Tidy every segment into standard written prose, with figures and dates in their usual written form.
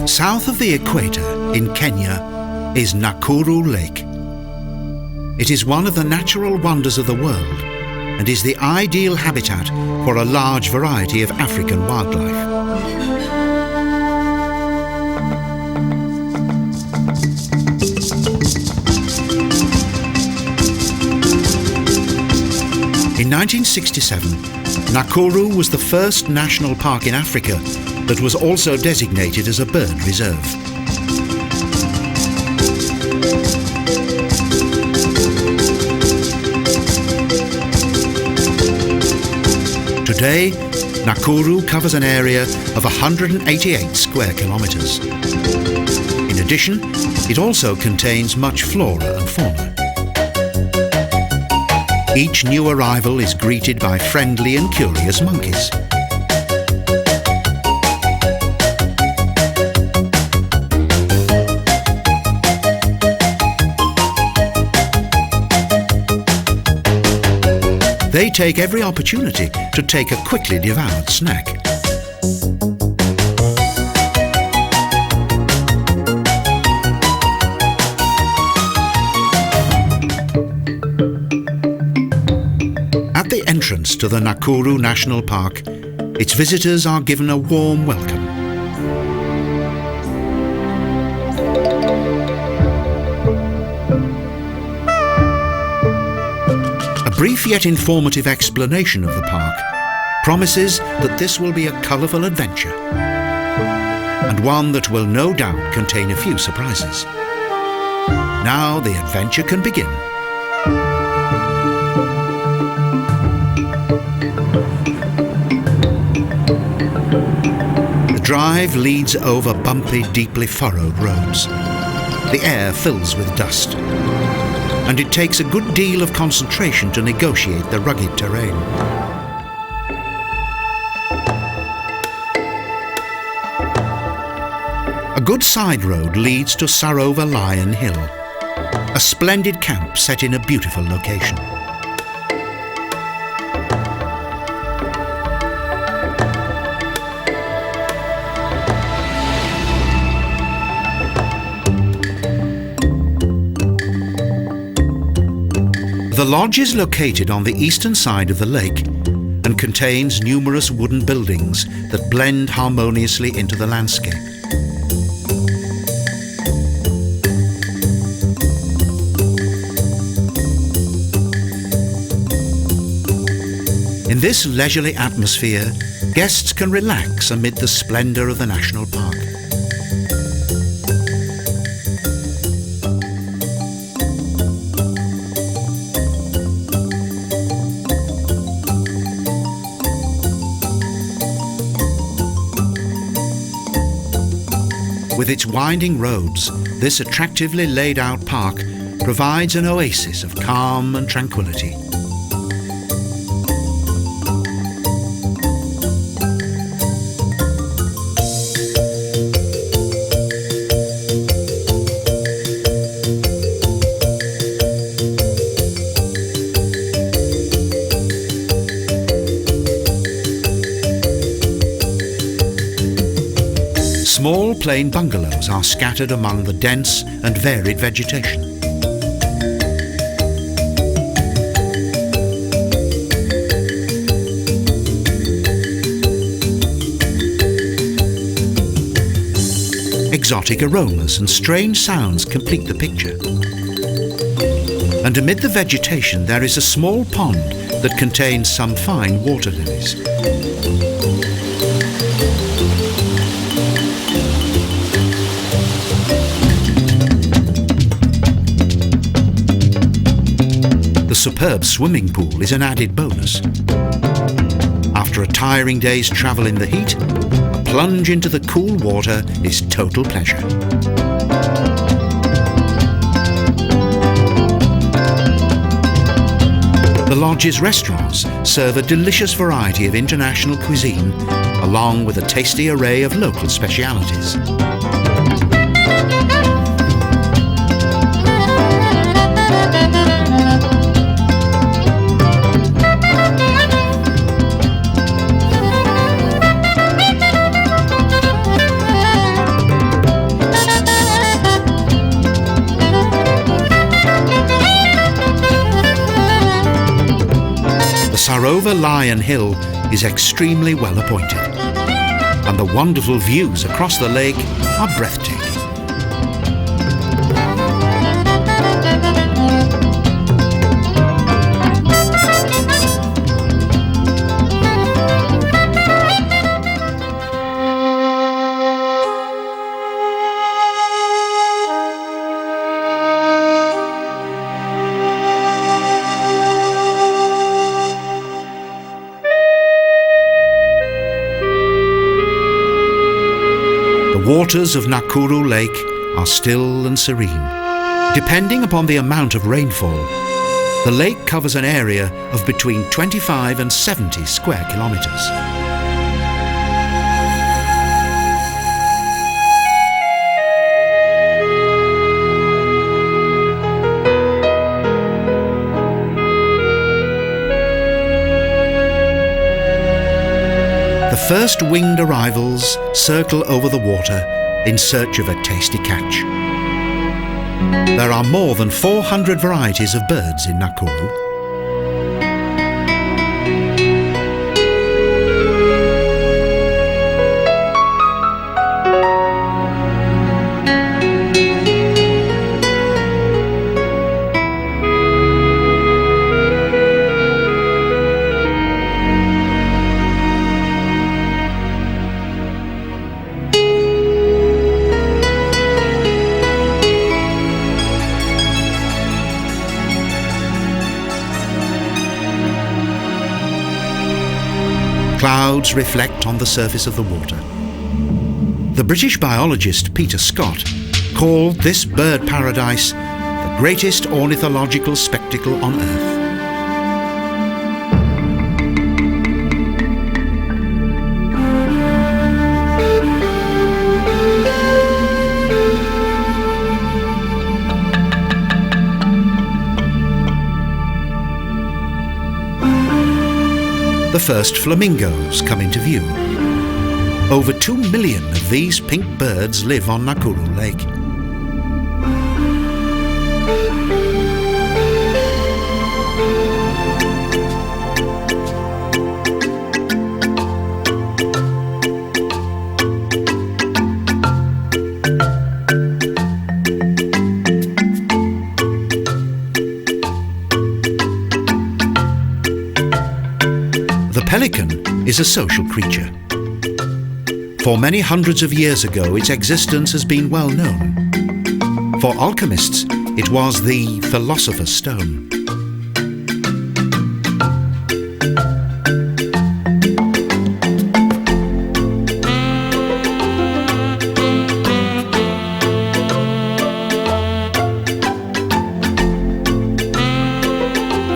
South of the equator in Kenya is Nakuru Lake. It is one of the natural wonders of the world and is the ideal habitat for a large variety of African wildlife. In 1967, Nakuru was the first national park in Africa that was also designated as a bird reserve. Today, Nakuru covers an area of 188 square kilometres. In addition, it also contains much flora and fauna. Each new arrival is greeted by friendly and curious monkeys. They take every opportunity to take a quickly devoured snack. At the entrance to the Nakuru National Park, its visitors are given a warm welcome. A brief yet informative explanation of the park promises that this will be a colourful adventure, and one that will no doubt contain a few surprises. Now the adventure can begin. The drive leads over bumpy, deeply furrowed roads. The air fills with dust, and it takes a good deal of concentration to negotiate the rugged terrain. A good side road leads to Sarova Lion Hill, a splendid camp set in a beautiful location. The lodge is located on the eastern side of the lake and contains numerous wooden buildings that blend harmoniously into the landscape. In this leisurely atmosphere, guests can relax amid the splendour of the national park. With its winding roads, this attractively laid out park provides an oasis of calm and tranquility. Small plain bungalows are scattered among the dense and varied vegetation. Exotic aromas and strange sounds complete the picture. And amid the vegetation there is a small pond that contains some fine water lilies. The superb swimming pool is an added bonus. After a tiring day's travel in the heat, a plunge into the cool water is total pleasure. The The lodge's restaurants serve a delicious variety of international cuisine, along with a tasty array of local specialities. Sarova Lion Hill is extremely well appointed, and the wonderful views across the lake are breathtaking. The waters of Nakuru Lake are still and serene. Depending upon the amount of rainfall, the lake covers an area of between 25 and 70 square kilometres. The first winged arrivals circle over the water in search of a tasty catch. There are more than 400 varieties of birds in Nakuru. Clouds reflect on the surface of the water. The British biologist Peter Scott called this bird paradise the greatest ornithological spectacle on Earth. The first flamingos come into view. Over 2 million of these pink birds live on Nakuru Lake. The pelican is a social creature. For many hundreds of years ago, its existence has been well known. For alchemists, it was the philosopher's stone.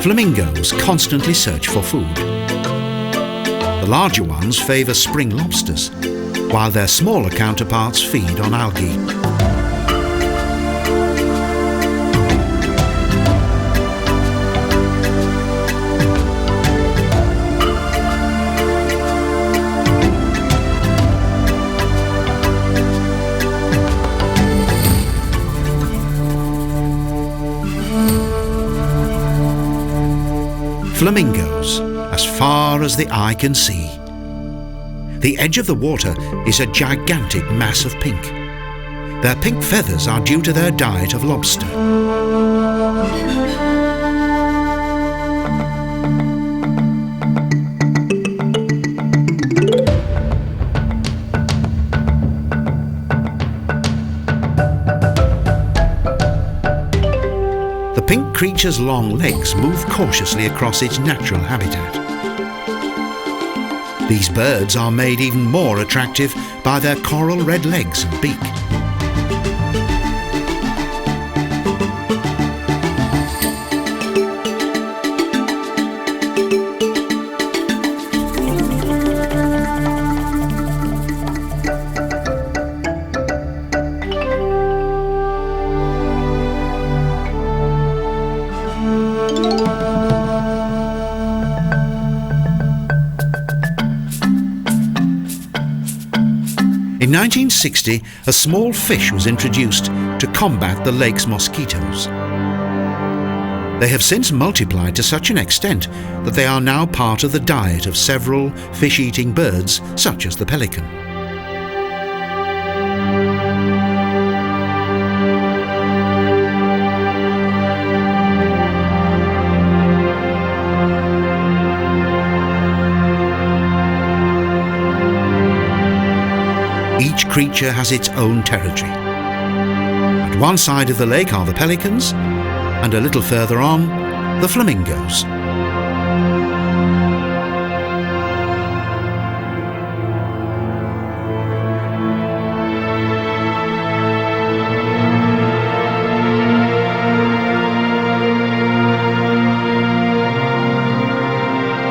Flamingos constantly search for food. The larger ones favour spring lobsters, while their smaller counterparts feed on algae. Flamingos, as far as the eye can see. The edge of the water is a gigantic mass of pink. Their pink feathers are due to their diet of lobster. The pink creature's long legs move cautiously across its natural habitat. These birds are made even more attractive by their coral red legs and beak. In 1960, a small fish was introduced to combat the lake's mosquitoes. They have since multiplied to such an extent that they are now part of the diet of several fish-eating birds, such as the pelican. Each creature has its own territory. At one side of the lake are the pelicans, and a little further on, the flamingos.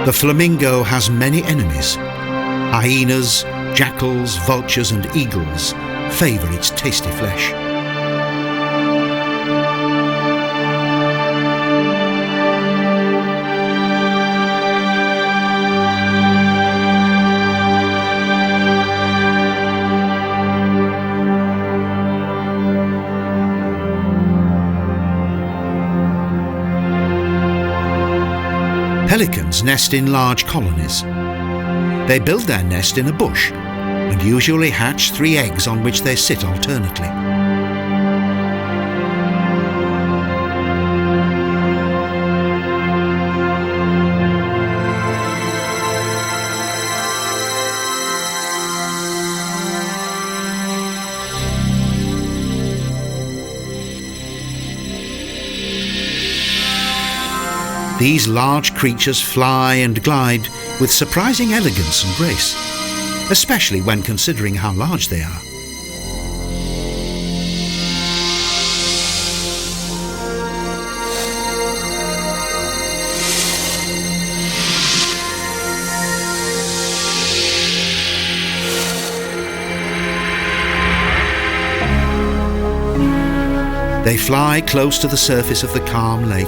The flamingo has many enemies. Hyenas, jackals, vultures and eagles favour its tasty flesh. Pelicans nest in large colonies. They build their nest in a bush and usually hatch 3 eggs on which they sit alternately. These large creatures fly and glide with surprising elegance and grace, especially when considering how large they are. They fly close to the surface of the calm lake.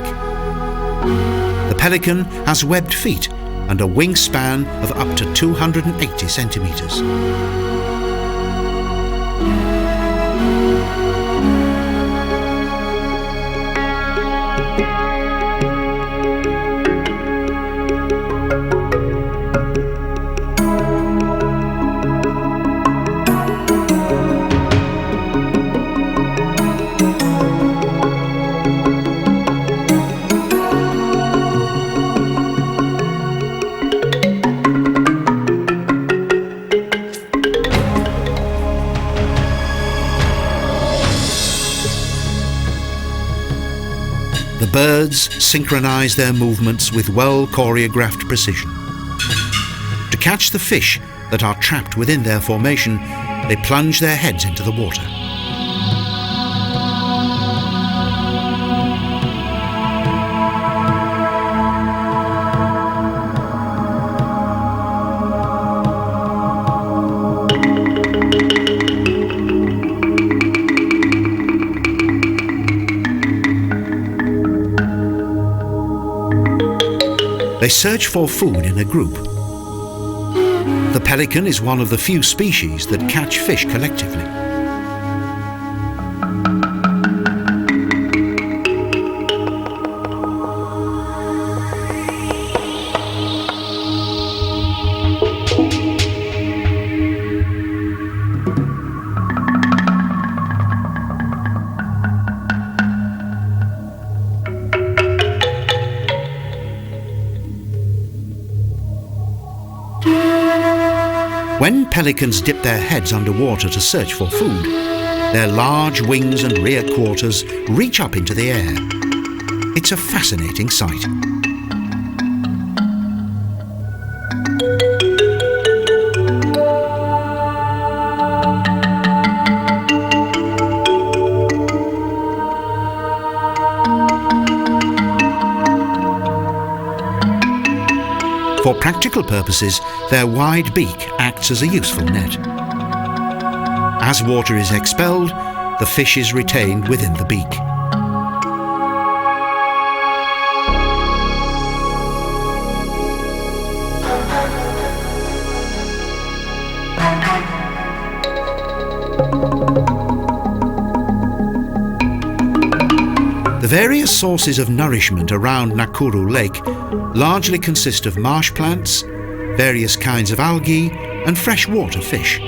The pelican has webbed feet and a wingspan of up to 280 centimetres. The birds synchronise their movements with well-choreographed precision. To catch the fish that are trapped within their formation, they plunge their heads into the water. They search for food in a group. The pelican is one of the few species that catch fish collectively. When pelicans dip their heads underwater to search for food, their large wings and rear quarters reach up into the air. It's a fascinating sight. For practical purposes, their wide beak acts as a useful net. As water is expelled, the fish is retained within the beak. The various sources of nourishment around Nakuru Lake largely consist of marsh plants, various kinds of algae and freshwater fish.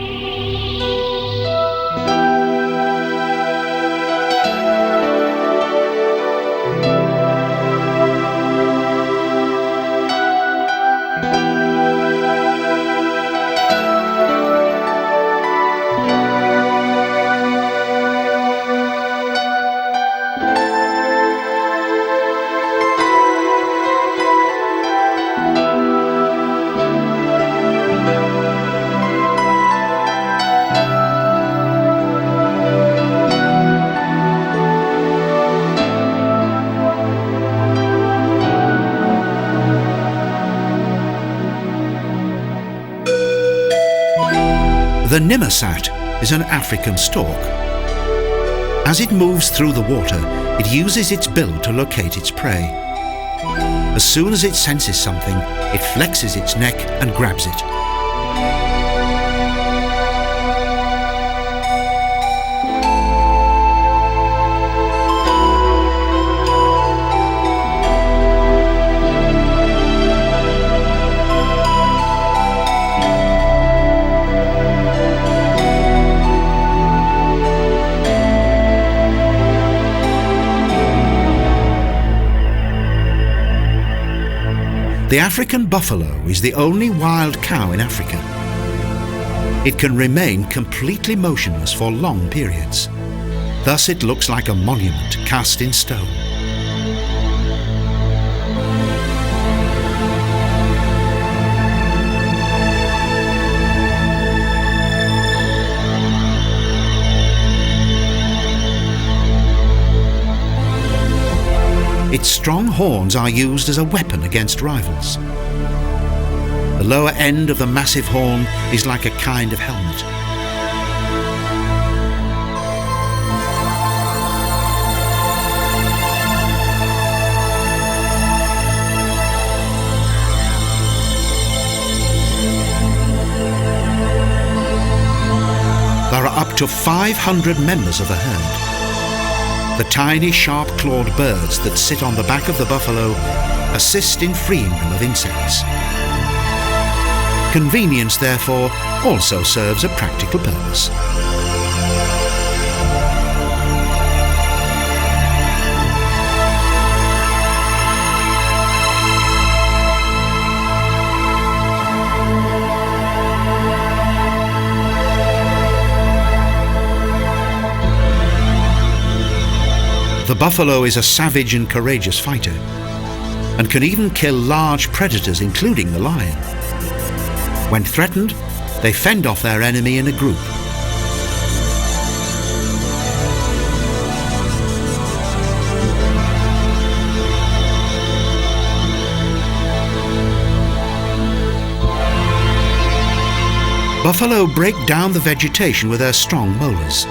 The Nimmersatt is an African stork. As it moves through the water, it uses its bill to locate its prey. As soon as it senses something, it flexes its neck and grabs it. The African buffalo is the only wild cow in Africa. It can remain completely motionless for long periods. Thus it looks like a monument cast in stone. Its strong horns are used as a weapon against rivals. The lower end of the massive horn is like a kind of helmet. There are up to 500 members of the herd. The tiny, sharp-clawed birds that sit on the back of the buffalo assist in freeing them of insects. Convenience, therefore, also serves a practical purpose. The buffalo is a savage and courageous fighter, and can even kill large predators, including the lion. When threatened, they fend off their enemy in a group. Buffalo break down the vegetation with their strong molars,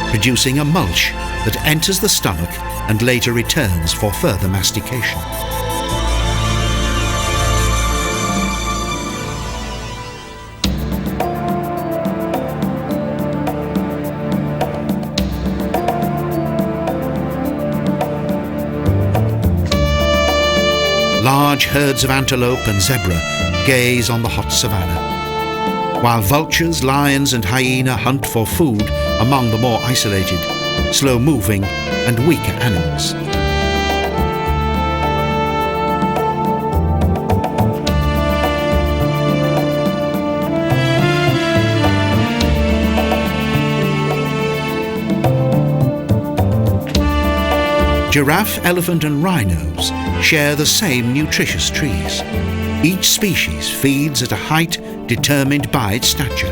producing a mulch that enters the stomach and later returns for further mastication. Large herds of antelope and zebra gaze on the hot savannah, while vultures, lions and hyena hunt for food among the more isolated, slow-moving and weaker animals. Giraffe, elephant and rhinos share the same nutritious trees. Each species feeds at a height determined by its stature.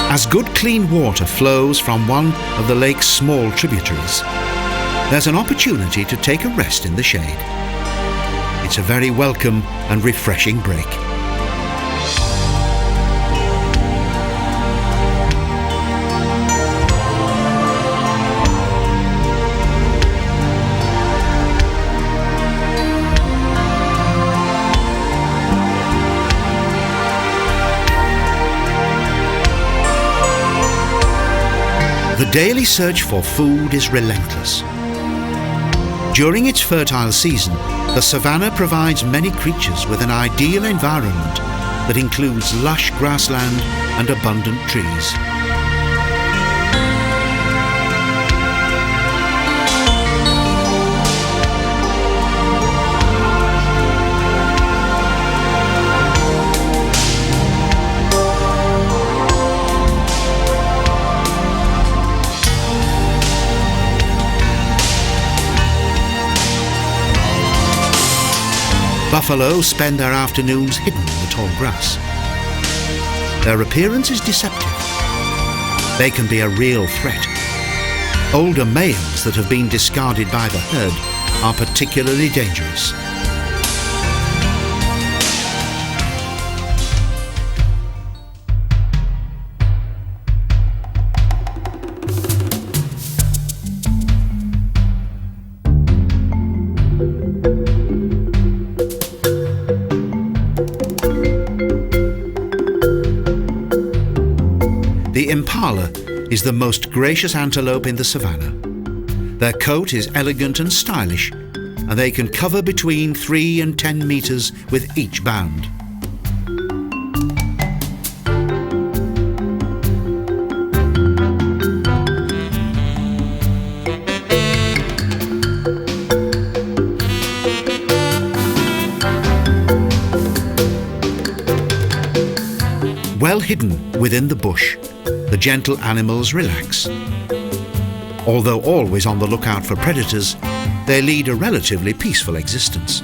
As good clean water flows from one of the lake's small tributaries, there's an opportunity to take a rest in the shade. It's a very welcome and refreshing break. The daily search for food is relentless. During its fertile season, the savannah provides many creatures with an ideal environment that includes lush grassland and abundant trees. Buffalo spend their afternoons hidden in the tall grass. Their appearance is deceptive. They can be a real threat. Older males that have been discarded by the herd are particularly dangerous. The impala is the most gracious antelope in the savannah. Their coat is elegant and stylish, and they can cover between 3 and 10 meters with each bound. Well hidden within the bush, the gentle animals relax. Although always on the lookout for predators, they lead a relatively peaceful existence.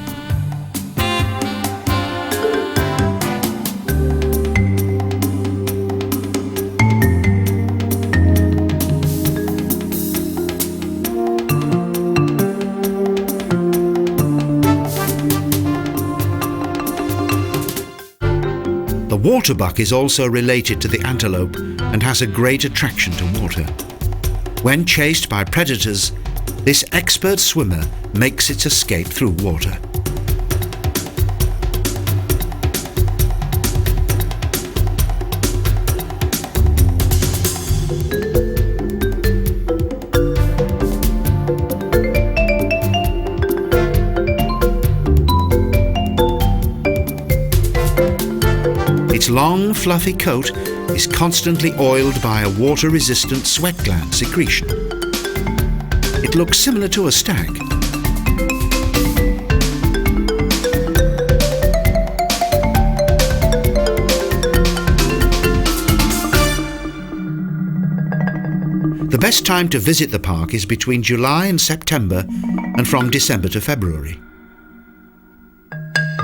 The waterbuck is also related to the antelope and has a great attraction to water. When chased by predators, this expert swimmer makes its escape through water. Its long, fluffy coat is constantly oiled by a water-resistant sweat gland secretion. It looks similar to a stag. The best time to visit the park is between July and September and from December to February.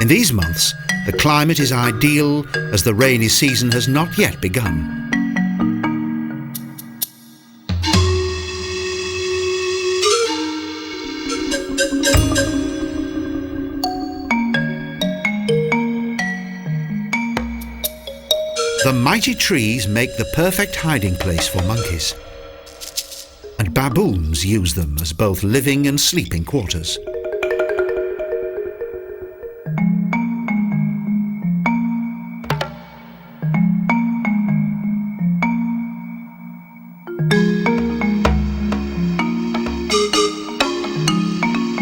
In these months, the climate is ideal as the rainy season has not yet begun. The mighty trees make the perfect hiding place for monkeys, and baboons use them as both living and sleeping quarters.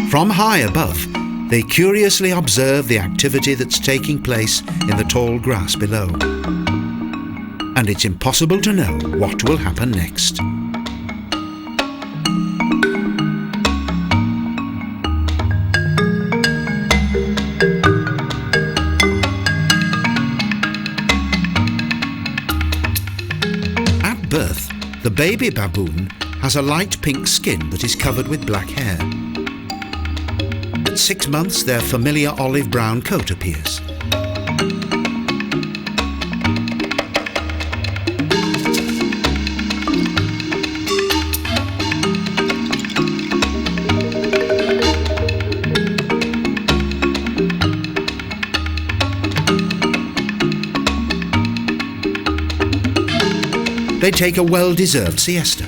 From high above, they curiously observe the activity that's taking place in the tall grass below. And it's impossible to know what will happen next. At birth, the baby baboon has a light pink skin that is covered with black hair. At 6 months, their familiar olive brown coat appears. They take a well-deserved siesta.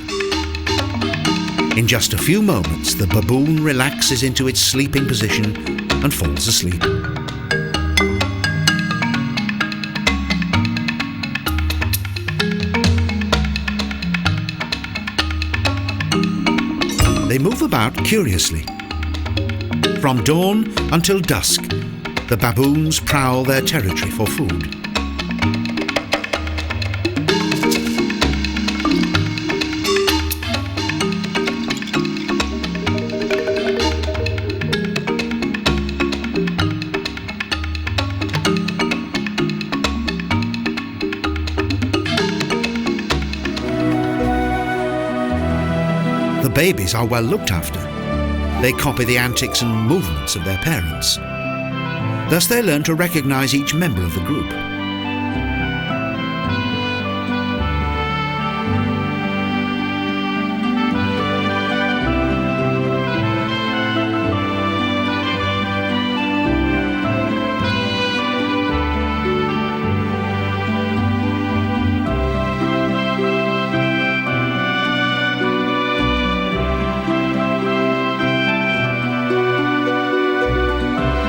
In just a few moments, the baboon relaxes into its sleeping position and falls asleep. They move about curiously. From dawn until dusk, the baboons prowl their territory for food. The babies are well looked after. They copy the antics and movements of their parents. Thus they learn to recognize each member of the group.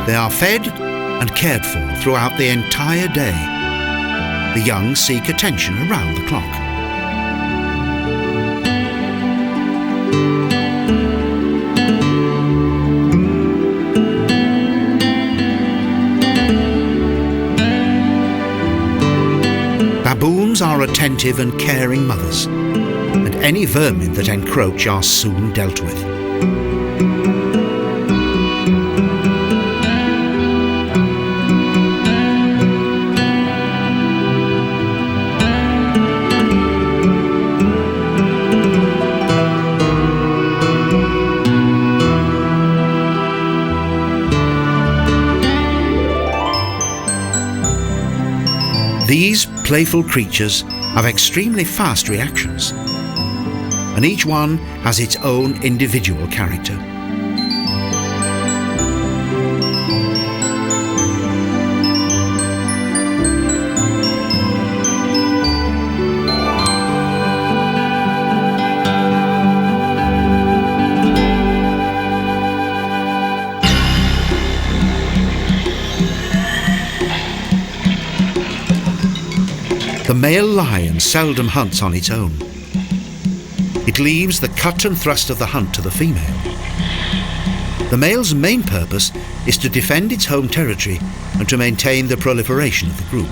They are fed and cared for throughout the entire day. The young seek attention around the clock. Baboons are attentive and caring mothers, and any vermin that encroach are soon dealt with. These playful creatures have extremely fast reactions, and each one has its own individual character. The male lion seldom hunts on its own. It leaves the cut and thrust of the hunt to the female. The male's main purpose is to defend its home territory and to maintain the proliferation of the group.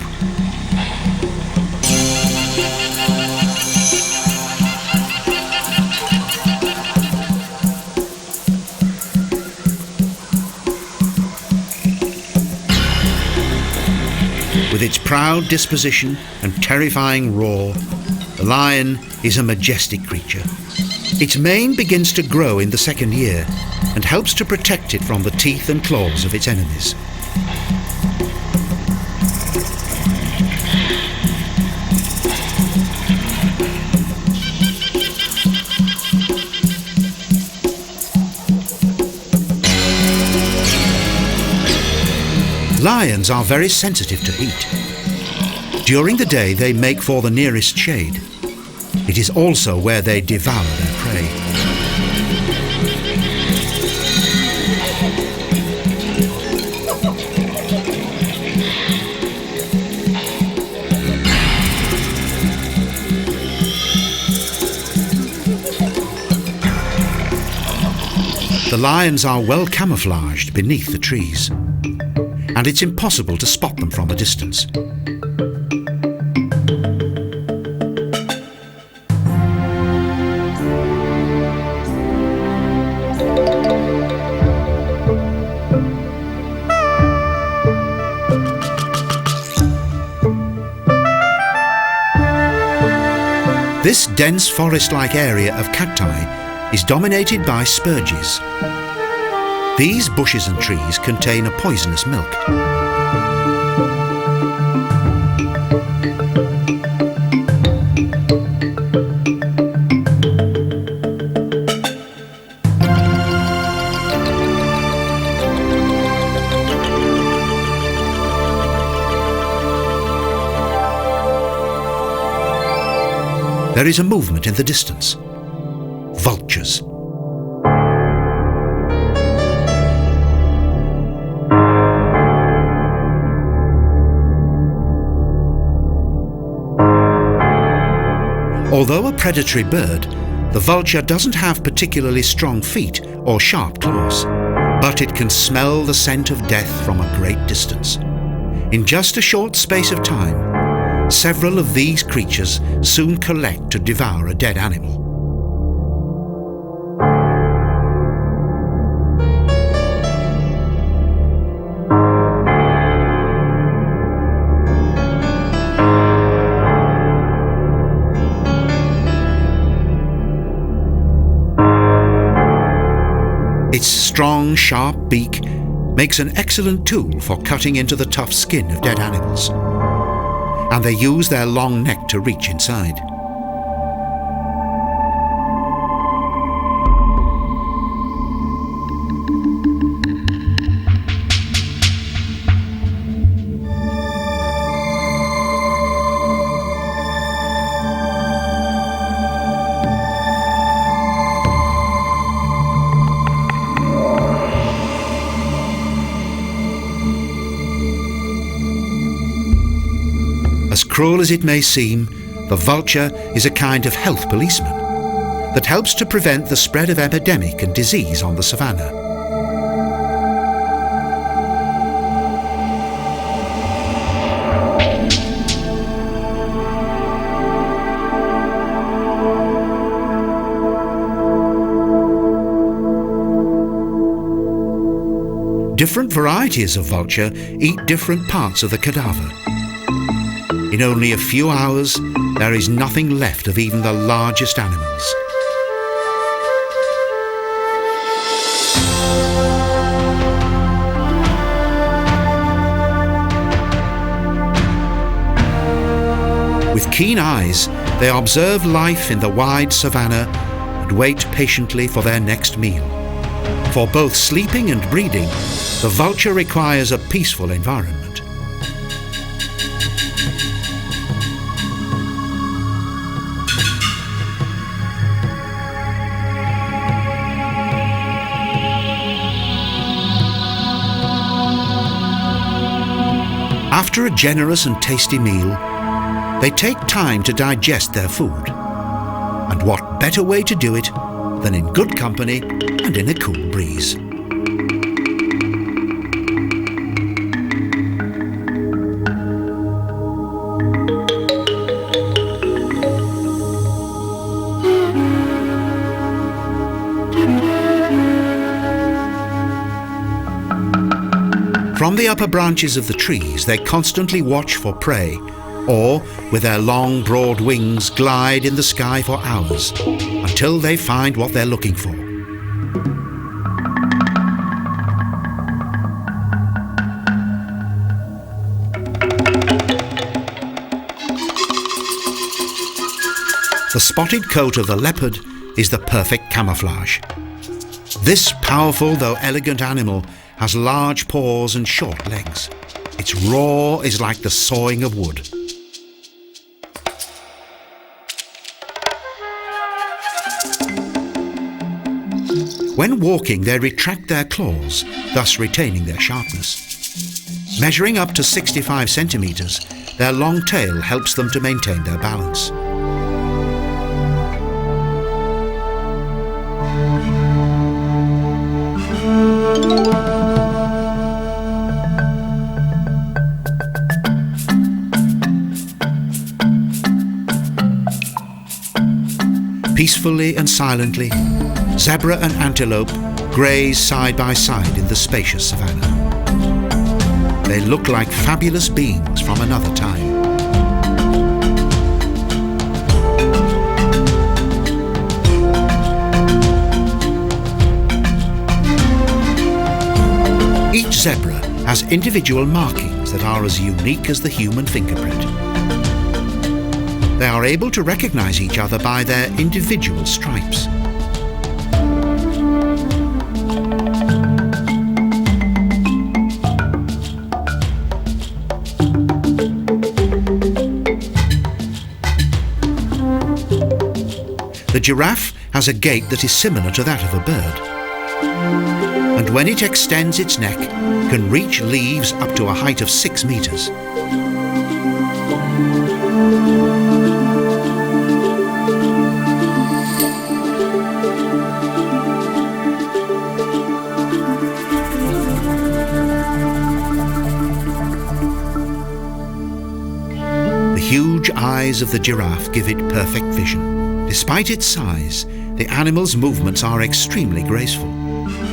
With its proud disposition and terrifying roar, the lion is a majestic creature. Its mane begins to grow in the second year and helps to protect it from the teeth and claws of its enemies. Lions are very sensitive to heat. During the day they make for the nearest shade. It is also where they devour their prey. The lions are well camouflaged beneath the trees, and it's impossible to spot them from a distance. This dense forest-like area of cacti is dominated by spurges. These bushes and trees contain a poisonous milk. There is a movement in the distance. Vultures. Although a predatory bird, The vulture doesn't have particularly strong feet or sharp claws, but it can smell the scent of death from a great distance. In just a short space of time, several of these creatures soon collect to devour a dead animal. Its strong, sharp beak makes an excellent tool for cutting into the tough skin of dead animals, and they use their long neck to reach inside. As cruel as it may seem, the vulture is a kind of health policeman that helps to prevent the spread of epidemic and disease on the savannah. Different varieties of vulture eat different parts of the cadaver. In only a few hours, there is nothing left of even the largest animals. With keen eyes, they observe life in the wide savannah and wait patiently for their next meal. For both sleeping and breeding, the vulture requires a peaceful environment. After a generous and tasty meal, they take time to digest their food. And what better way to do it than in good company and in a cool breeze. From the upper branches of the trees, they constantly watch for prey, or, with their long, broad wings, glide in the sky for hours, until they find what they're looking for. The spotted coat of the leopard is the perfect camouflage. This powerful though elegant animal has large paws and short legs. Its roar is like the sawing of wood. When walking, they retract their claws, thus retaining their sharpness. Measuring up to 65 centimetres, their long tail helps them to maintain their balance. Peacefully and silently, zebra and antelope graze side by side in the spacious savannah. They look like fabulous beings from another time. Each zebra has individual markings that are as unique as the human fingerprint. They are able to recognize each other by their individual stripes. The giraffe has a gait that is similar to that of a bird, and when it extends its neck, can reach leaves up to a height of 6 meters. eyes of the giraffe give it perfect vision. Despite its size, the animal's movements are extremely graceful,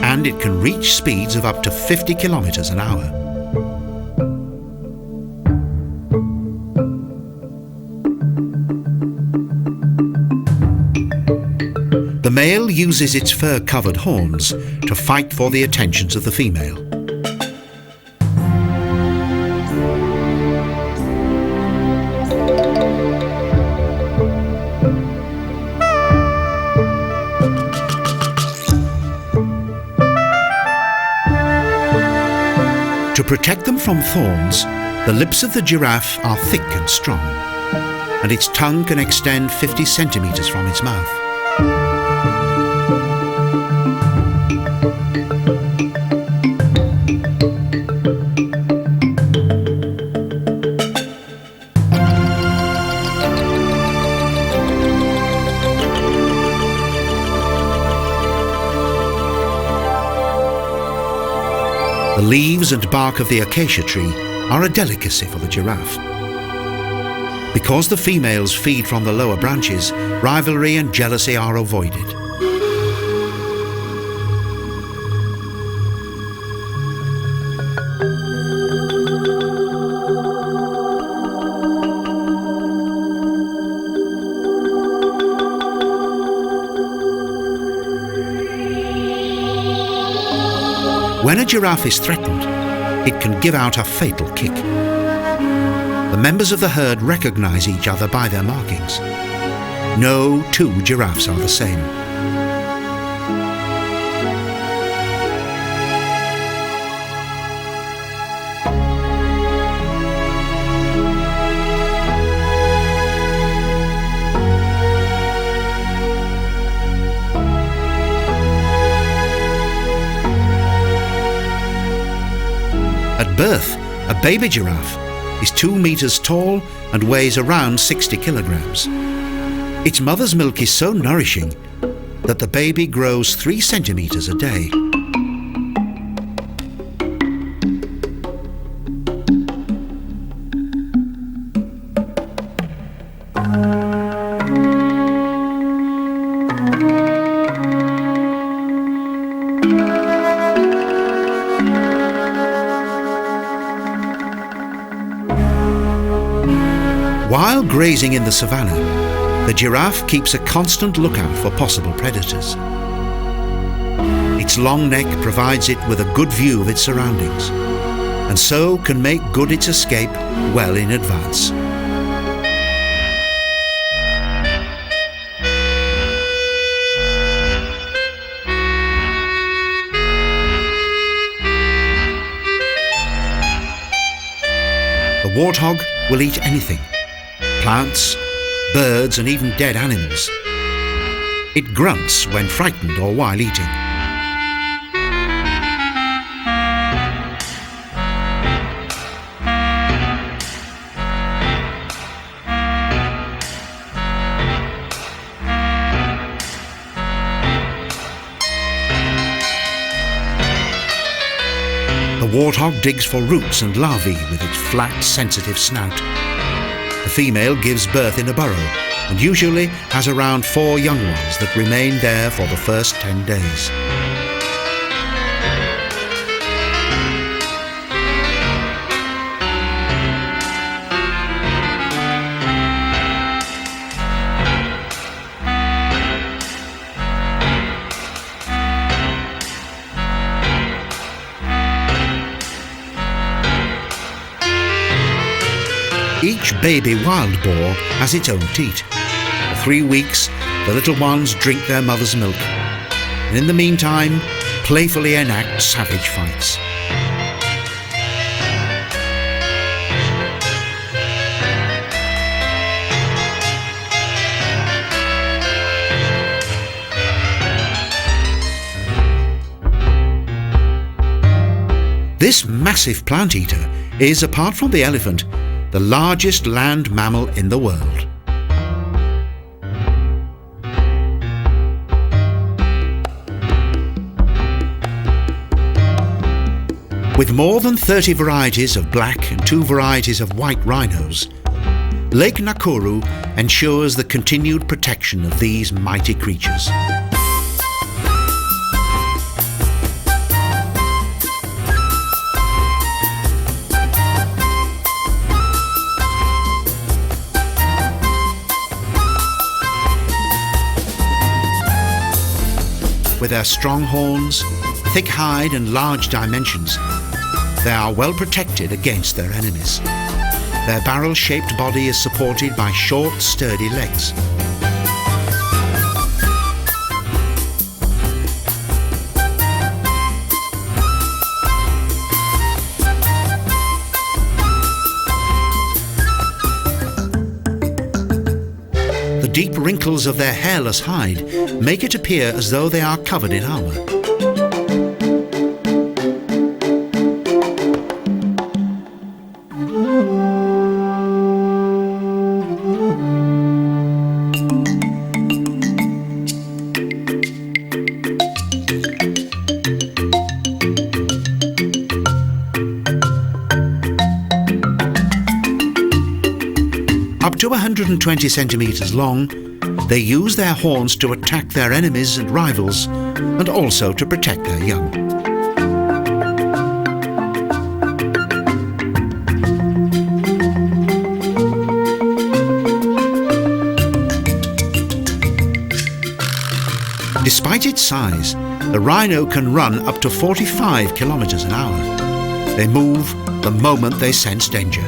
and it can reach speeds of up to 50 kilometres an hour. The male uses its fur-covered horns to fight for the attentions of the female. To protect them from thorns, the lips of the giraffe are thick and strong, and its tongue can extend 50 centimetres from its mouth. The leaves and bark of the acacia tree are a delicacy for the giraffe. Because the females feed from the lower branches, rivalry and jealousy are avoided. When a giraffe is threatened, it can give out a fatal kick. The members of the herd recognize each other by their markings. No two giraffes are the same. At birth, a baby giraffe is 2 meters tall and weighs around 60 kilograms. Its mother's milk is so nourishing that the baby grows 3 centimeters a day. While grazing in the savannah, the giraffe keeps a constant lookout for possible predators. Its long neck provides it with a good view of its surroundings, and so can make good its escape well in advance. The warthog will eat anything: plants, birds, and even dead animals. It grunts when frightened or while eating. The warthog digs for roots and larvae with its flat, sensitive snout. The female gives birth in a burrow and usually has around 4 young ones that remain there for the first 10 days. Each baby wild boar has its own teat. For 3 weeks, the little ones drink their mother's milk, and in the meantime, playfully enact savage fights. This massive plant eater is, apart from the elephant, the largest land mammal in the world. With more than 30 varieties of black and 2 varieties of white rhinos, Lake Nakuru ensures the continued protection of these mighty creatures. With their strong horns, thick hide and large dimensions, they are well protected against their enemies. Their barrel-shaped body is supported by short, sturdy legs. The deep wrinkles of their hairless hide make it appear as though they are covered in armour. Up to 120 centimetres long, they use their horns to attack their enemies and rivals, and also to protect their young. Despite its size, the rhino can run up to 45 kilometres an hour. They move the moment they sense danger.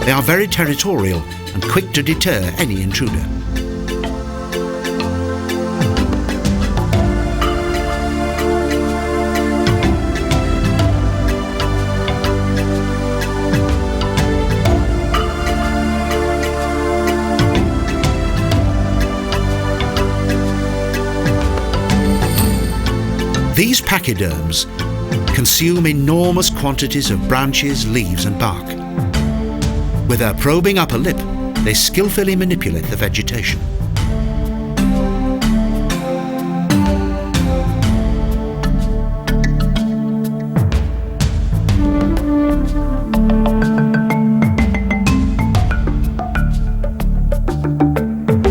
They are very territorial and quick to deter any intruder. These pachyderms consume enormous quantities of branches, leaves and bark. With their probing upper lip, they skillfully manipulate the vegetation.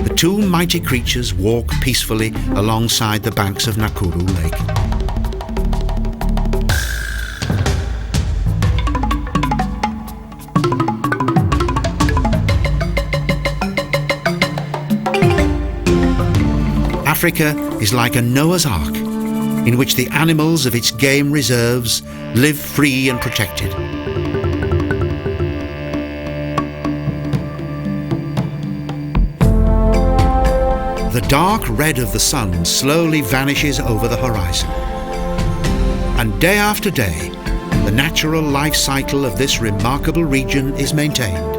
The two mighty creatures walk peacefully alongside the banks of Nakuru Lake. Africa is like a Noah's Ark, in which the animals of its game reserves live free and protected. The dark red of the sun slowly vanishes over the horizon. And day after day, the natural life cycle of this remarkable region is maintained.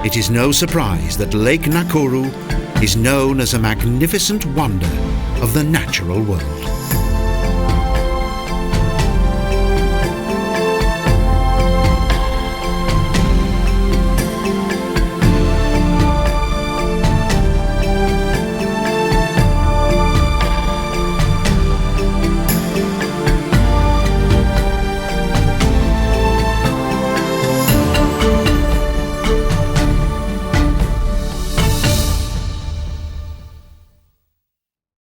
It is no surprise that Lake Nakuru is known as a magnificent wonder of the natural world.